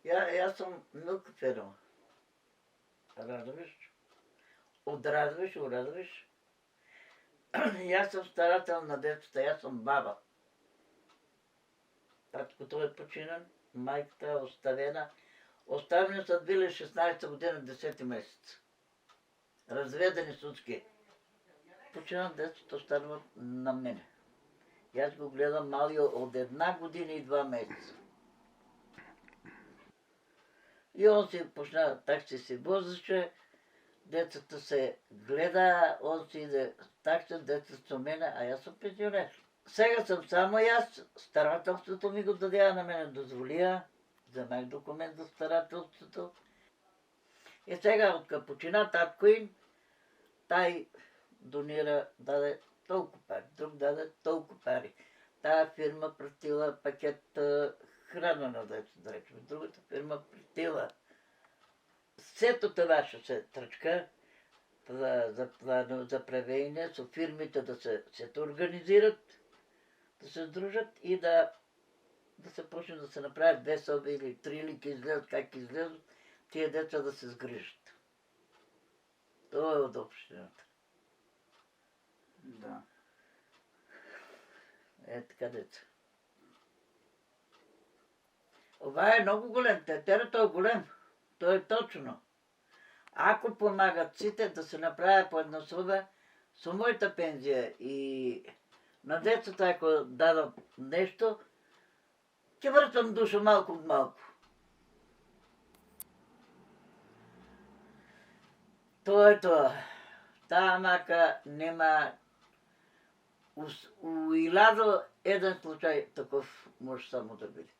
Jaz sam много ферма. Радовиш? Отрадваш, урадваш. И аз съм старател на децата, аз съм баба. Таткото е починан, майката е оставена. Оставени са били 16-та година, 10-ти месец. Разведени сучки. Починат децата, останават на мене. И аз го гледам малия от 1 година и 2 месеца. И он си почна, так си возеше, децата се гледа, он си иде такса, децата са мене, а аз съм пенсионер. Сега съм само аз, старателството ми го даде, на мене дозволия, вземах документ за старателството. И сега от почина татко им, тай донира, даде толкова пари, друг даде толкова пари. Тая фирма пратила пакет храна на децата, да речем. Другата фирма пратила. Сето това ще се тръчка за правеене, с фирмите да се организират, да се сдружат и да се почне да се направят 2 соби или 3 или излезат, как излезат, тия деца да се сгрижат. Това е от общината. Да. Е така деца. Това е много голем, тетерето е голем. То е точно. Ако помагат сите да се направят по една суба, с моята пензия и на децата, ако дадат нещо, ќе връщам душа малко от малко. Това е това. Тая мака нема у Иладо еден случай такъв може само да биде.